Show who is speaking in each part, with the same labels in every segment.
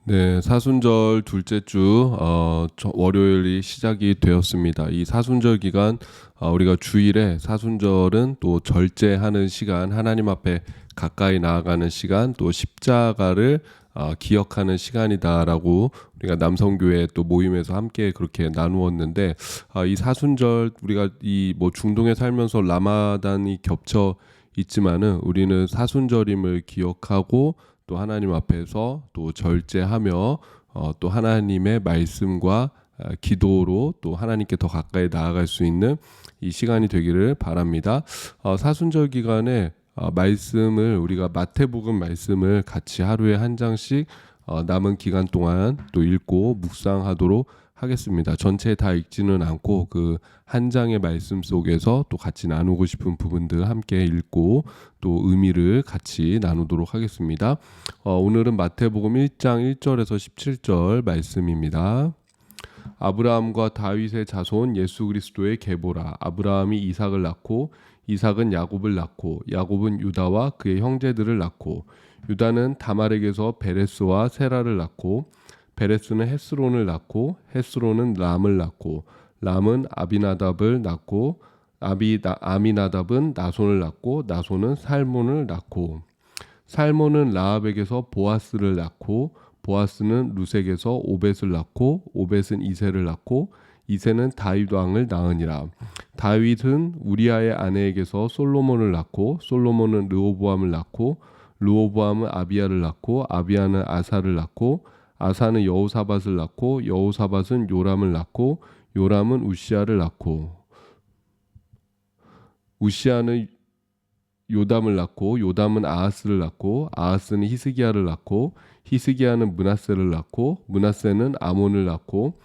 Speaker 1: 네, 사순절 둘째 주 월요일이 시작이 되었습니다. 이 사순절 기간 우리가 주일에 사순절은 또 절제하는 시간, 하나님 앞에 가까이 나아가는 시간, 또 십자가를 기억하는 시간이다라고 우리가 남성교회 또 모임에서 함께 그렇게 나누었는데 이 사순절 우리가 이 뭐 중동에 살면서 라마단이 겹쳐 있지만은 우리는 사순절임을 기억하고 또 하나님 앞에서 또 절제하며 또 하나님의 말씀과 기도로 또 하나님께 더 가까이 나아갈 수 있는 이 시간이 되기를 바랍니다. 사순절 기간에 말씀을 우리가 마태복음 말씀을 같이 하루에 한 장씩 남은 기간 동안 또 읽고 묵상하도록 하겠습니다. 전체 다 읽지는 않고 그 한 장의 말씀 속에서 또 같이 나누고 싶은 부분들 함께 읽고 또 의미를 같이 나누도록 하겠습니다. 오늘은 마태복음 1장 1절에서 17절 말씀입니다. 아브라함과 다윗의 자손 예수 그리스도의 계보라. 아브라함이 이삭을 낳고 이삭은 야곱을 낳고 야곱은 유다와 그의 형제들을 낳고 유다는 다말에게서 베레스와 세라를 낳고 베레스는 헤스론을 낳고 헤스론은 람을 낳고 람은 아비나답을 낳고 아미나답은 나손을 낳고 나손은 살몬을 낳고 살몬은 라합에게서 보아스를 낳고 보아스는 루색에서 오벳을 낳고 오벳은 이새를 낳고 이새는 다윗 왕을 낳으니라. 다윗은 우리아의 아내에게서 솔로몬을 낳고 솔로몬은 르호보암을 낳고 르호보암은 아비야를 낳고 아비야는 아사를 낳고 아사는 여호사밧을 낳고 여호사밧은 요람을 낳고 요람은 우시아를 낳고 우시아는 요담을 낳고 요담은 아하스를 낳고 아하스는 히스기야를 낳고 히스기야는 므낫세를 낳고 므낫세는 아몬을 낳고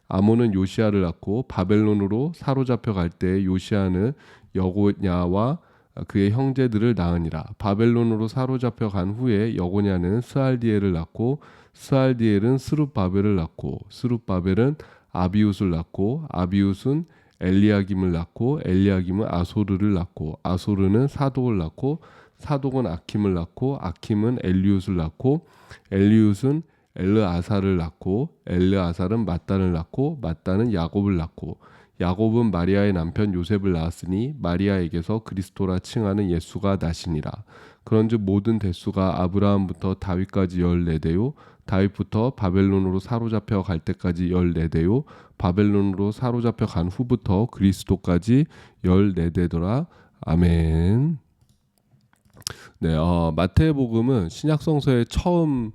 Speaker 1: 아몬은 요시야를 낳고 바벨론으로 사로잡혀 갈 때 요시야는 여고냐와 그의 형제들을 낳으니라. 바벨론으로 사로잡혀 간 후에 여고냐는 스알디엘을 낳고 스알디엘은 스룹바벨을 낳고 스룹바벨은 아비웃을 낳고 아비웃은 엘리야김을 낳고 엘리야김은 아소르를 낳고 아소르는 사독을 낳고 사독은 아킴을 낳고 아킴은 엘리웃을 낳고 엘리웃은 엘르아사를 낳고 엘르아살은 mat단을 낳고 mat단은 야곱을 낳고 야곱은 마리아의 남편 요셉을 낳았으니 마리아에게서 그리스도라 칭하는 예수가 나시니라. 그런즉 모든 대수가 아브라함부터 다윗까지 14대요 다윗부터 바벨론으로 사로잡혀 갈 때까지 14대요 바벨론으로 사로잡혀 간 후부터 그리스도까지 14대더라. 아멘. 네, 마태복음은 신약성서에 처음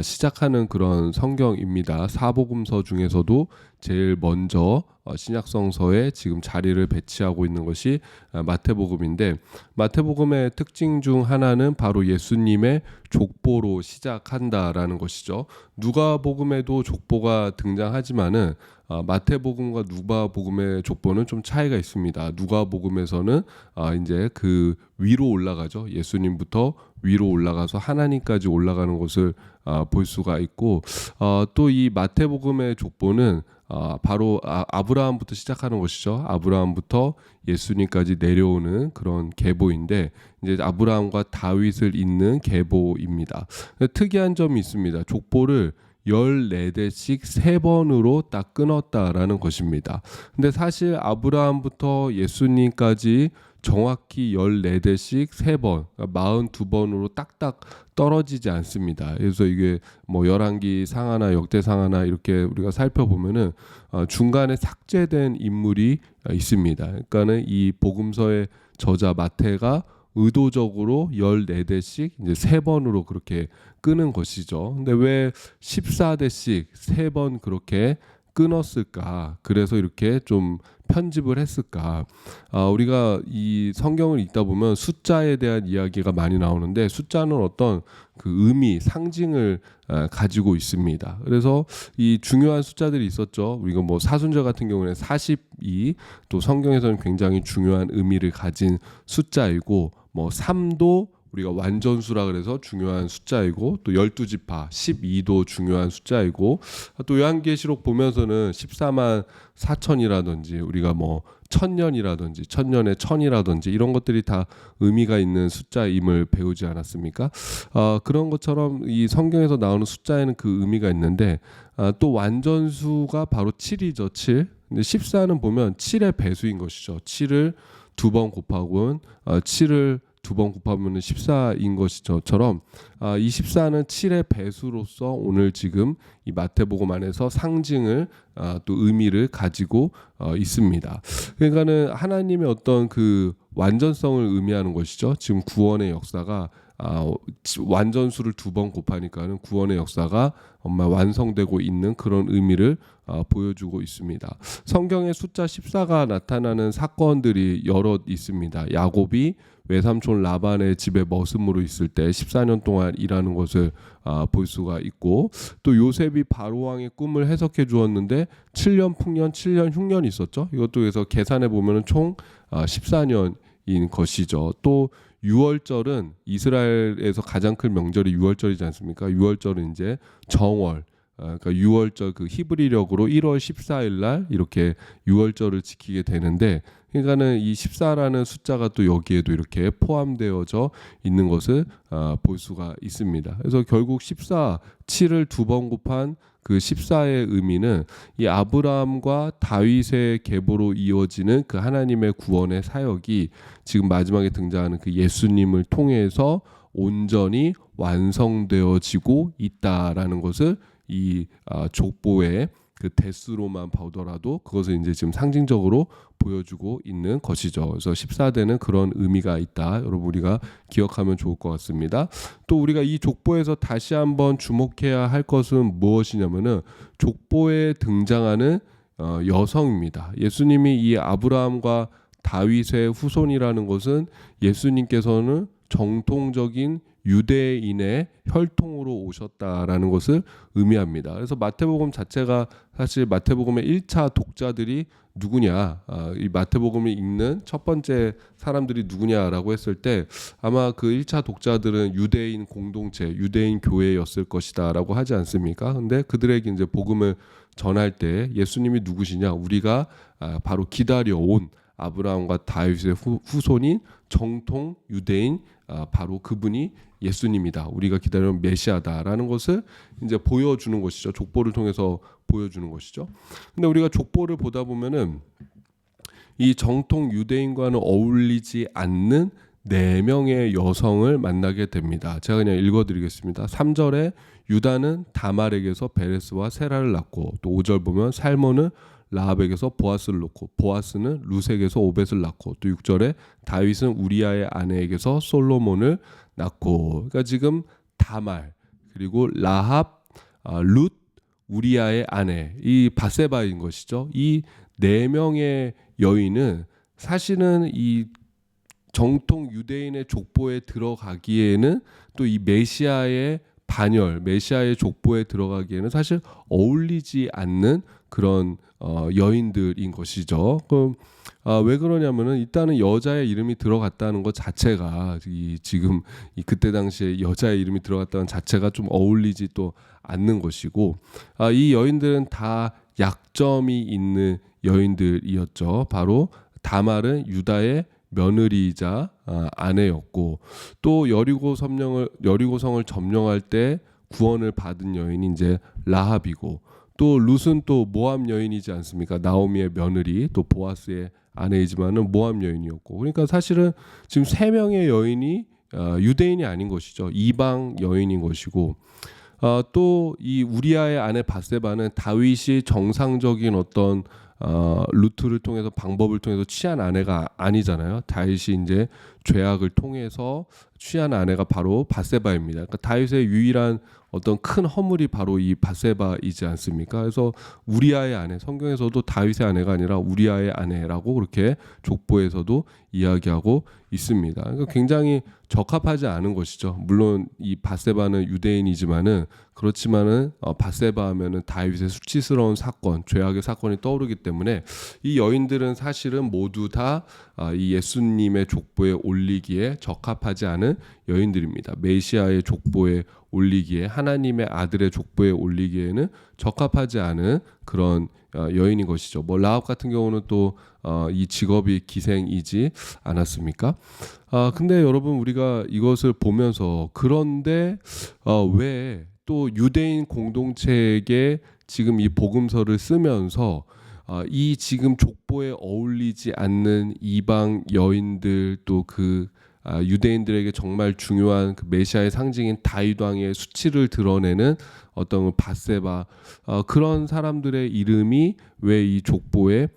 Speaker 1: 시작하는 그런 성경입니다. 사복음서 중에서도 제일 먼저 신약성서에 지금 자리를 배치하고 있는 것이 마태복음인데 마태복음의 특징 중 하나는 바로 예수님의 족보로 시작한다라는 것이죠. 누가복음에도 족보가 등장하지만은 마태복음과 누가복음의 족보는 좀 차이가 있습니다. 누가복음에서는 이제 그 위로 올라가죠. 예수님부터 위로 올라가서 하나님까지 올라가는 것을 볼 수가 있고 또 이 마태복음의 족보는 바로 아브라함부터 시작하는 것이죠. 아브라함부터 예수님까지 내려오는 그런 계보인데 이제 아브라함과 다윗을 잇는 계보입니다. 특이한 점이 있습니다. 족보를 14대씩 3번으로 딱 끊었다라는 것입니다. 근데 사실 아브라함부터 예수님까지 정확히 14대씩 3번, 그러니까 42번으로 딱딱 떨어지지 않습니다. 그래서 이게 뭐 열왕기 상하나 역대상하나 이렇게 우리가 살펴보면은 중간에 삭제된 인물이 있습니다. 그러니까는 이 복음서의 저자 마태가 의도적으로 14대씩 이제 3번으로 그렇게 끄는 것이죠. 근데 왜 14대씩 3번 그렇게 끊었을까? 그래서 이렇게 좀 편집을 했을까? 우리가 이 성경을 읽다 보면 숫자에 대한 이야기가 많이 나오는데 숫자는 어떤 그 의미, 상징을 가지고 있습니다. 그래서 이 중요한 숫자들이 있었죠. 우리가 뭐 사순절 같은 경우는 42, 또 성경에서는 굉장히 중요한 의미를 가진 숫자이고 뭐 3도 우리가 완전수라 그래서 중요한 숫자이고, 또 12지파 12도 중요한 숫자이고, 또 요한계시록 보면서는 14만 4천이라든지 우리가 뭐 천년이라든지 천년의 천이라든지 이런 것들이 다 의미가 있는 숫자임을 배우지 않았습니까? 그런 것처럼 이 성경에서 나오는 숫자에는 그 의미가 있는데, 또 완전수가 바로 7이죠. 7. 근데 14는 보면 7의 배수인 것이죠. 7을 두 번 곱하고 7을 두 번 곱하면 14인 것처럼 이 14는 7의 배수로서 오늘 지금 이 마태복음 안에서 상징을 또 의미를 가지고 있습니다. 그러니까는 하나님의 어떤 그 완전성을 의미하는 것이죠. 지금 구원의 역사가 완전수를 두 번 곱하니까는 구원의 역사가 정말 완성되고 있는 그런 의미를 보여주고 있습니다. 성경에 숫자 14가 나타나는 사건들이 여럿 있습니다. 야곱이 외삼촌 라반의 집에 머슴으로 있을 때 14년 동안 일하는 것을 볼 수가 있고, 또 요셉이 바로 왕의 꿈을 해석해 주었는데 7년 풍년 7년 흉년이 있었죠. 이것도 그래서 계산해 보면은 총 14년인 것이죠. 또 유월절은 이스라엘에서 가장 큰 명절이 유월절이지 않습니까? 유월절은 이제 정월, 그러니까 유월절 그 히브리력으로 1월 14일 날 이렇게 유월절을 지키게 되는데, 그러니까는 이 14라는 숫자가 또 여기에도 이렇게 포함되어져 있는 것을 볼 수가 있습니다. 그래서 결국 14, 7을 두 번 곱한 그 14의 의미는 이 아브라함과 다윗의 계보로 이어지는 그 하나님의 구원의 사역이 지금 마지막에 등장하는 그 예수님을 통해서 온전히 완성되어지고 있다라는 것을 이 족보의 그 대수로만 보더라도 그것을 이제 지금 상징적으로 보여주고 있는 것이죠. 그래서 14대는 그런 의미가 있다. 여러분 우리가 기억하면 좋을 것 같습니다. 또 우리가 이 족보에서 다시 한번 주목해야 할 것은 무엇이냐면은 족보에 등장하는 여성입니다. 예수님이 이 아브라함과 다윗의 후손이라는 것은 예수님께서는 정통적인 유대인의 혈통으로 오셨다라는 것을 의미합니다. 그래서 마태복음 자체가 사실 마태복음의 1차 독자들이 누구냐, 이 마태복음을 읽는 첫 번째 사람들이 누구냐라고 했을 때 아마 그 1차 독자들은 유대인 공동체, 유대인 교회였을 것이다라고 하지 않습니까? 근데 그들에게 이제 복음을 전할 때 예수님이 누구시냐, 우리가 바로 기다려온 아브라함과 다윗의 후손인 정통 유대인, 바로 그분이 예수님이다. 우리가 기다리는 메시아다라는 것을 이제 보여주는 것이죠. 족보를 통해서 보여주는 것이죠. 근데 우리가 족보를 보다 보면은 이 정통 유대인과는 어울리지 않는 4명의 여성을 만나게 됩니다. 제가 그냥 읽어드리겠습니다. 3절에 유다는 다말에게서 베레스와 세라를 낳고, 또 5절 보면 살몬은 라합에게서 보아스를 낳고, 보아스는 루색에서 오벳을 낳고, 또 6절에 다윗은 우리아의 아내에게서 솔로몬을 낳고. 그러니까 지금 다말, 그리고 라합, 룻, 우리아의 아내, 이 바세바인 것이죠. 이 4명의 여인은 사실은 이 정통 유대인의 족보에 들어가기에는, 또 이 메시아의 반열, 메시아의 족보에 들어가기에는 사실 어울리지 않는 그런 여인들인 것이죠. 그럼 왜 그러냐면은 일단은 여자의 이름이 들어갔다는 것 자체가 지금 그때 당시에 여자의 이름이 들어갔다는 자체가 좀 어울리지 또 않는 것이고, 이 여인들은 다 약점이 있는 여인들이었죠. 바로 다말은 유다의 며느리이자 아내였고, 또 여리고성을 점령할 때 구원을 받은 여인이 이제 라합이고, 또 룻은 또 모압 여인이지 않습니까? 나오미의 며느리, 또 보아스의 아내이지만은 모압 여인이었고, 그러니까 사실은 지금 3명의 여인이 유대인이 아닌 것이죠. 이방 여인인 것이고, 또 이 우리아의 아내 바세바는 다윗이 정상적인 어떤 루트를 통해서, 방법을 통해서 취한 아내가 아니잖아요. 다윗이 이제 죄악을 통해서 취한 아내가 바로 바세바입니다. 그러니까 다윗의 유일한 어떤 큰 허물이 바로 이 바세바이지 않습니까? 그래서 우리아의 아내, 성경에서도 다윗의 아내가 아니라 우리아의 아내라고 그렇게 족보에서도 이야기하고 있습니다. 그러니까 굉장히 적합하지 않은 것이죠. 물론 이 바세바는 유대인이지만은, 그렇지만은 바세바 하면은 다윗의 수치스러운 사건, 죄악의 사건이 떠오르기 때문에 이 여인들은 사실은 모두 다 이 예수님의 족보에 올리기에 적합하지 않은 여인들입니다. 메시아의 족보에 올리기에, 하나님의 아들의 족보에 올리기에는 적합하지 않은 그런 여인인 것이죠. 뭐 라합 같은 경우는 또 이 직업이 기생이지 않았습니까? 근데 여러분, 우리가 이것을 보면서 그런데 왜 또 유대인 공동체에게 지금 이 복음서를 쓰면서 이 지금 족보에 어울리지 않는 이방 여인들, 또 그 유대인들에게 정말 중요한 그 메시아의 상징인 다윗 왕의 수치를 드러내는 어떤 밧세바, 그런 사람들의 이름이 왜 이 족보에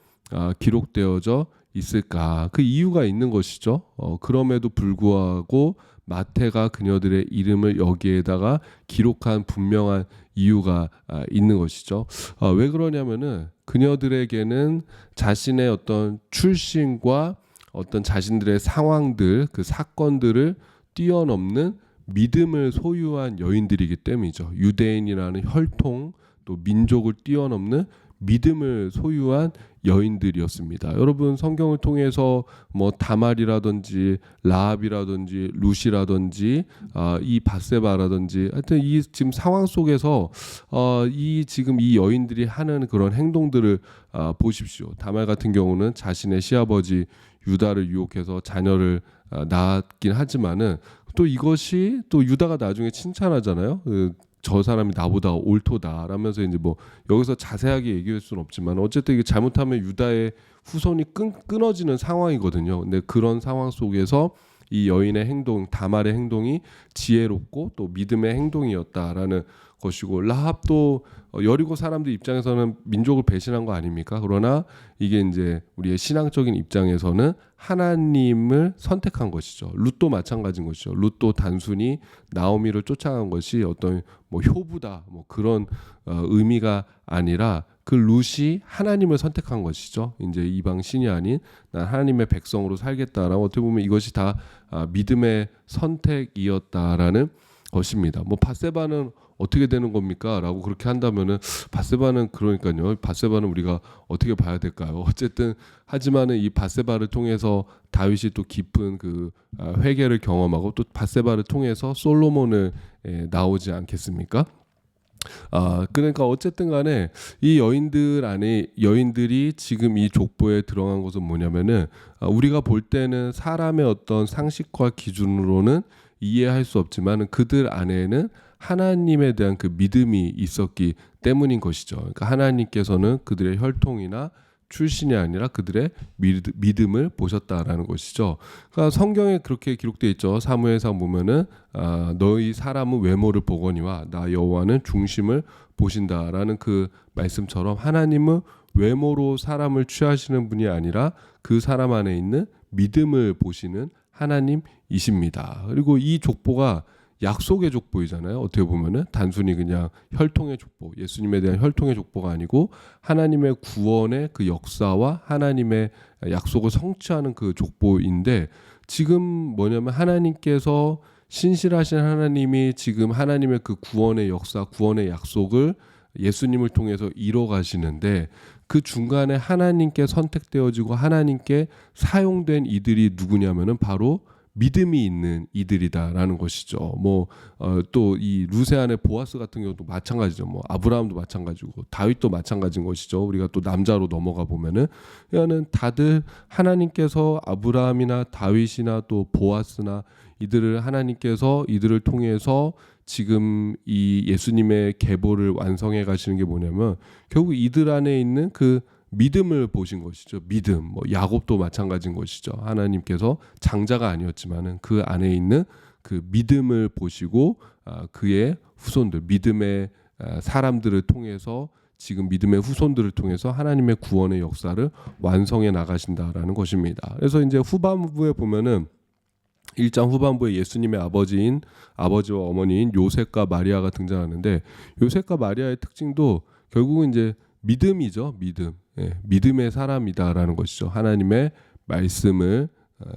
Speaker 1: 기록되어져 있을까? 그 이유가 있는 것이죠. 그럼에도 불구하고 마태가 그녀들의 이름을 여기에다가 기록한 분명한 이유가 있는 것이죠. 왜 그러냐면은 그녀들에게는 자신의 어떤 출신과 어떤 자신들의 상황들, 그 사건들을 뛰어넘는 믿음을 소유한 여인들이기 때문이죠. 유대인이라는 혈통, 또 민족을 뛰어넘는 믿음을 소유한 여인들이었습니다. 여러분, 성경을 통해서 뭐 다말이라든지 라합이라든지 룻이라든지 이 밧세바라든지, 하여튼 이 지금 상황 속에서 이 지금 이 여인들이 하는 그런 행동들을 보십시오. 다말 같은 경우는 자신의 시아버지 유다를 유혹해서 자녀를 낳았긴 하지만은 또 이것이 또 유다가 나중에 칭찬하잖아요. 저 사람이 나보다 옳도다 라면서, 이제 뭐 여기서 자세하게 얘기할 수는 없지만 어쨌든 이게 잘못하면 유다의 후손이 끊어지는 상황이거든요. 근데 그런 상황 속에서 이 여인의 행동, 다말의 행동이 지혜롭고 또 믿음의 행동이었다라는 것이고, 라합도 여리고 사람들 입장에서는 민족을 배신한 거 아닙니까? 그러나 이게 이제 우리의 신앙적인 입장에서는 하나님을 선택한 것이죠. 룻도 마찬가지인 것이죠. 룻도 단순히 나오미를 쫓아간 것이 어떤 뭐 효부다 뭐 그런 의미가 아니라 그 룻이 하나님을 선택한 것이죠. 이제 이방 신이 아닌 난 하나님의 백성으로 살겠다라고, 어떻게 보면 이것이 다 믿음의 선택이었다라는 것입니다. 뭐 밧세바는 어떻게 되는 겁니까? 라고 그렇게 한다면은, 밧세바는 그러니까요. 밧세바는 우리가 어떻게 봐야 될까요? 어쨌든 하지만은 이 밧세바를 통해서 다윗이 또 깊은 그 회개를 경험하고, 또 밧세바를 통해서 솔로몬을 나오지 않겠습니까? 그러니까 어쨌든 간에 이 여인들 안에, 여인들이 지금 이 족보에 들어간 것은 뭐냐면은, 우리가 볼 때는 사람의 어떤 상식과 기준으로는 이해할 수 없지만 그들 안에는 하나님에 대한 그 믿음이 있었기 때문인 것이죠. 그러니까 하나님께서는 그들의 혈통이나 출신이 아니라 그들의 믿음을 보셨다라는 것이죠. 그러니까 성경에 그렇게 기록되어 있죠. 사무엘상 보면은 너희 사람은 외모를 보거니와 나 여호와는 중심을 보신다라는 그 말씀처럼, 하나님은 외모로 사람을 취하시는 분이 아니라 그 사람 안에 있는 믿음을 보시는 하나님이십니다. 그리고 이 족보가 약속의 족보이잖아요. 어떻게 보면은 단순히 그냥 혈통의 족보, 예수님에 대한 혈통의 족보가 아니고 하나님의 구원의 그 역사와 하나님의 약속을 성취하는 그 족보인데, 지금 뭐냐면 하나님께서, 신실하신 하나님이 지금 하나님의 그 구원의 역사, 구원의 약속을 예수님을 통해서 이뤄 가시는데, 그 중간에 하나님께 선택되어지고 하나님께 사용된 이들이 누구냐면은 바로 믿음이 있는 이들이다라는 것이죠. 뭐 또 이 루세 안의 보아스 같은 경우도 마찬가지죠. 뭐 아브라함도 마찬가지고 다윗도 마찬가지인 것이죠. 우리가 또 남자로 넘어가 보면은, 이거는 다들 하나님께서 아브라함이나 다윗이나 또 보아스나 이들을, 하나님께서 이들을 통해서 지금 이 예수님의 계보를 완성해 가시는 게 뭐냐면, 결국 이들 안에 있는 그 믿음을 보신 것이죠. 믿음. 뭐 야곱도 마찬가지인 것이죠. 하나님께서 장자가 아니었지만은 그 안에 있는 그 믿음을 보시고 그의 후손들, 믿음의 사람들을 통해서, 지금 믿음의 후손들을 통해서 하나님의 구원의 역사를 완성해 나가신다라는 것입니다. 그래서 이제 후반부에 보면은 1장 후반부에 예수님의 아버지와 어머니인 요셉과 마리아가 등장하는데, 요셉과 마리아의 특징도 결국은 이제 믿음이죠. 믿음의 사람이다라는 것이죠. 하나님의 말씀을,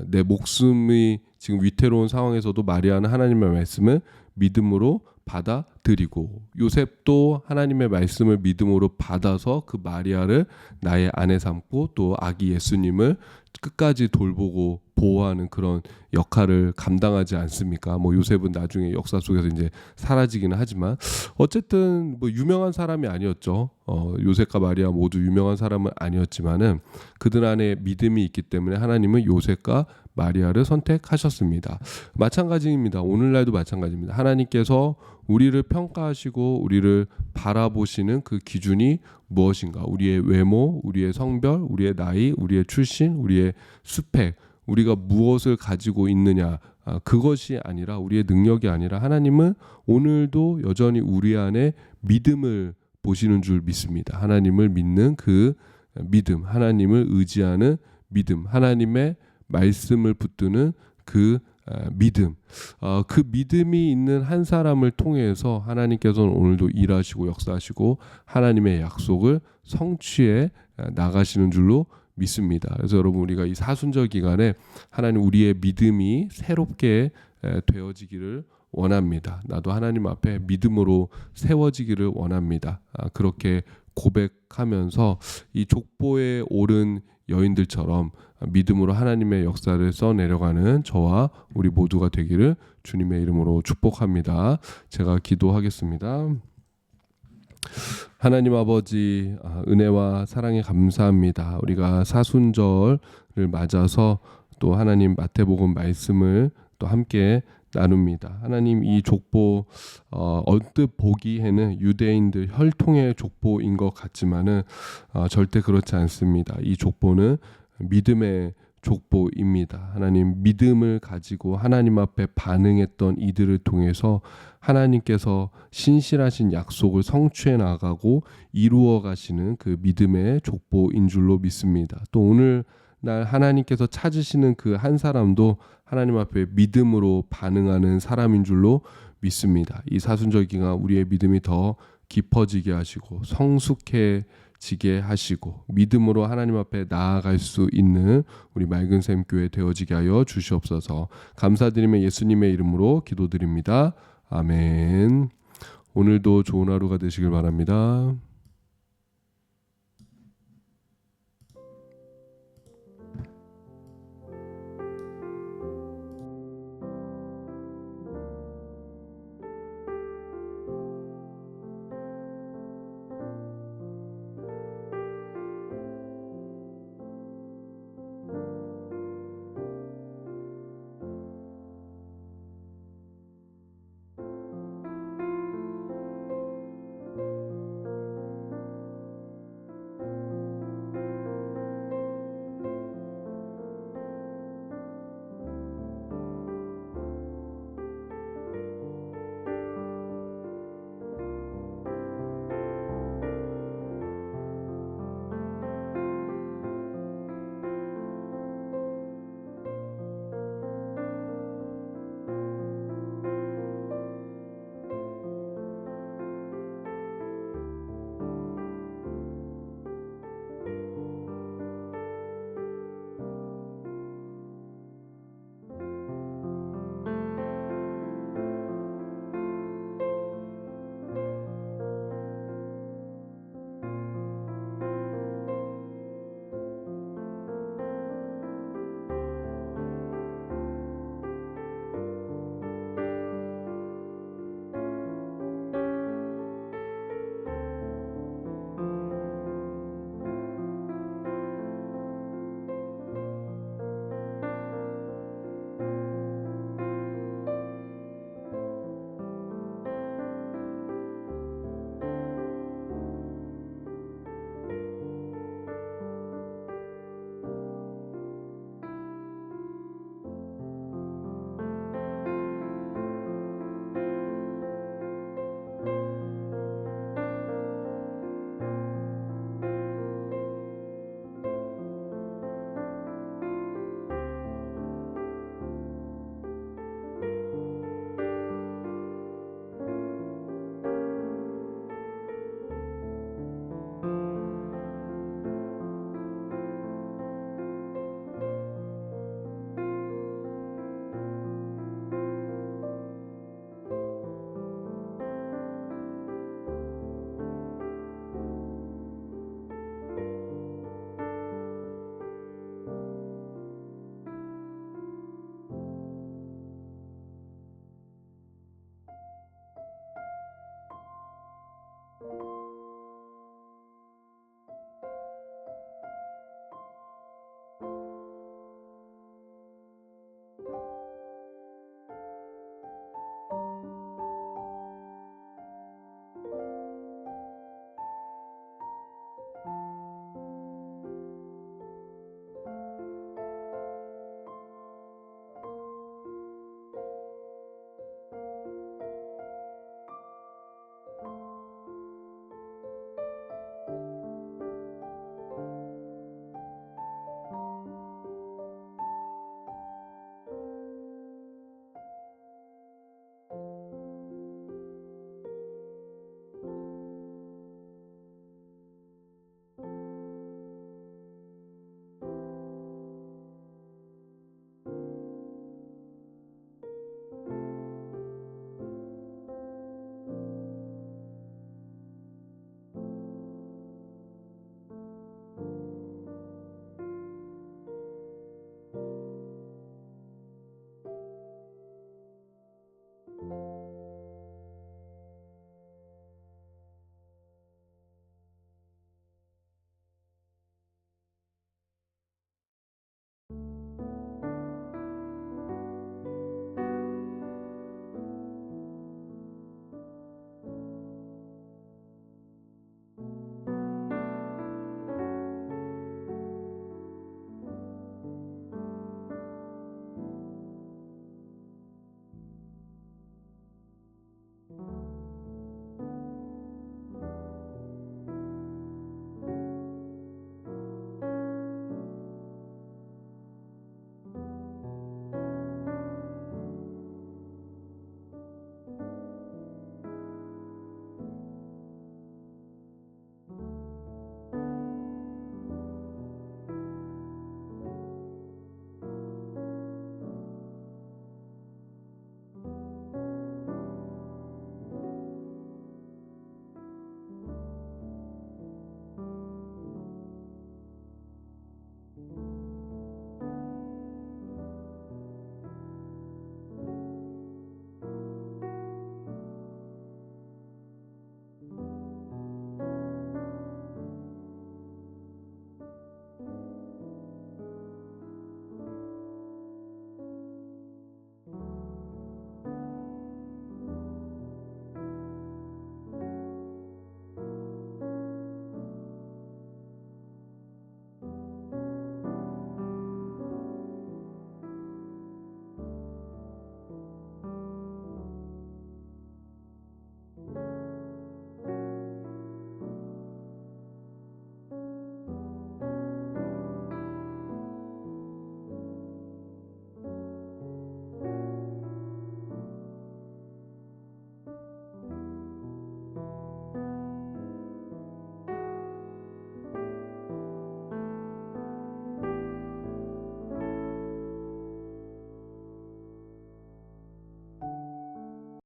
Speaker 1: 내 목숨이 지금 위태로운 상황에서도 마리아는 하나님의 말씀을 믿음으로 받아들이고, 요셉도 하나님의 말씀을 믿음으로 받아서 그 마리아를 나의 아내 삼고 또 아기 예수님을 끝까지 돌보고 보호하는 그런 역할을 감당하지 않습니까? 뭐 요셉은 나중에 역사 속에서 이제 사라지기는 하지만 어쨌든 뭐 유명한 사람이 아니었죠. 요셉과 마리아 모두 유명한 사람은 아니었지만은 그들 안에 믿음이 있기 때문에 하나님은 요셉과 마리아를 선택하셨습니다. 마찬가지입니다. 오늘날도 마찬가지입니다. 하나님께서 우리를 평가하시고 우리를 바라보시는 그 기준이 무엇인가? 우리의 외모, 우리의 성별, 우리의 나이, 우리의 출신, 우리의 스펙, 우리가 무엇을 가지고 있느냐, 그것이 아니라 우리의 능력이 아니라 하나님은 오늘도 여전히 우리 안에 믿음을 보시는 줄 믿습니다. 하나님을 믿는 그 믿음, 하나님을 의지하는 믿음, 하나님의 말씀을 붙드는 그 믿음, 그 믿음이 있는 한 사람을 통해서 하나님께서는 오늘도 일하시고 역사하시고 하나님의 약속을 성취해 나가시는 줄로 믿습니다. 그래서 여러분 우리가 이 사순절 기간에 하나님 우리의 믿음이 새롭게 되어지기를 원합니다. 나도 하나님 앞에 믿음으로 세워지기를 원합니다. 그렇게 고백하면서 이 족보에 오른 여인들처럼 믿음으로 하나님의 역사를 써내려가는 저와 우리 모두가 되기를 주님의 이름으로 축복합니다. 제가 기도하겠습니다. 하나님 아버지, 은혜와 사랑에 감사합니다. 우리가 사순절을 맞아서 또 하나님 마태복음 말씀을 또 함께 나눕니다. 하나님 이 족보 언뜻 보기에는 유대인들 혈통의 족보인 것 같지만은 절대 그렇지 않습니다. 이 족보는 믿음의 족보입니다. 하나님 믿음을 가지고 하나님 앞에 반응했던 이들을 통해서 하나님께서 신실하신 약속을 성취해 나가고 이루어 가시는 그 믿음의 족보인 줄로 믿습니다. 또 오늘 날 하나님께서 찾으시는 그 한 사람도 하나님 앞에 믿음으로 반응하는 사람인 줄로 믿습니다. 이 사순절 기간 우리의 믿음이 더 깊어지게 하시고 성숙해지게 하시고 믿음으로 하나님 앞에 나아갈 수 있는 우리 맑은샘 교회 되어지게 하여 주시옵소서. 감사드리며 예수님의 이름으로 기도드립니다. 아멘. 오늘도 좋은 하루가 되시길 바랍니다.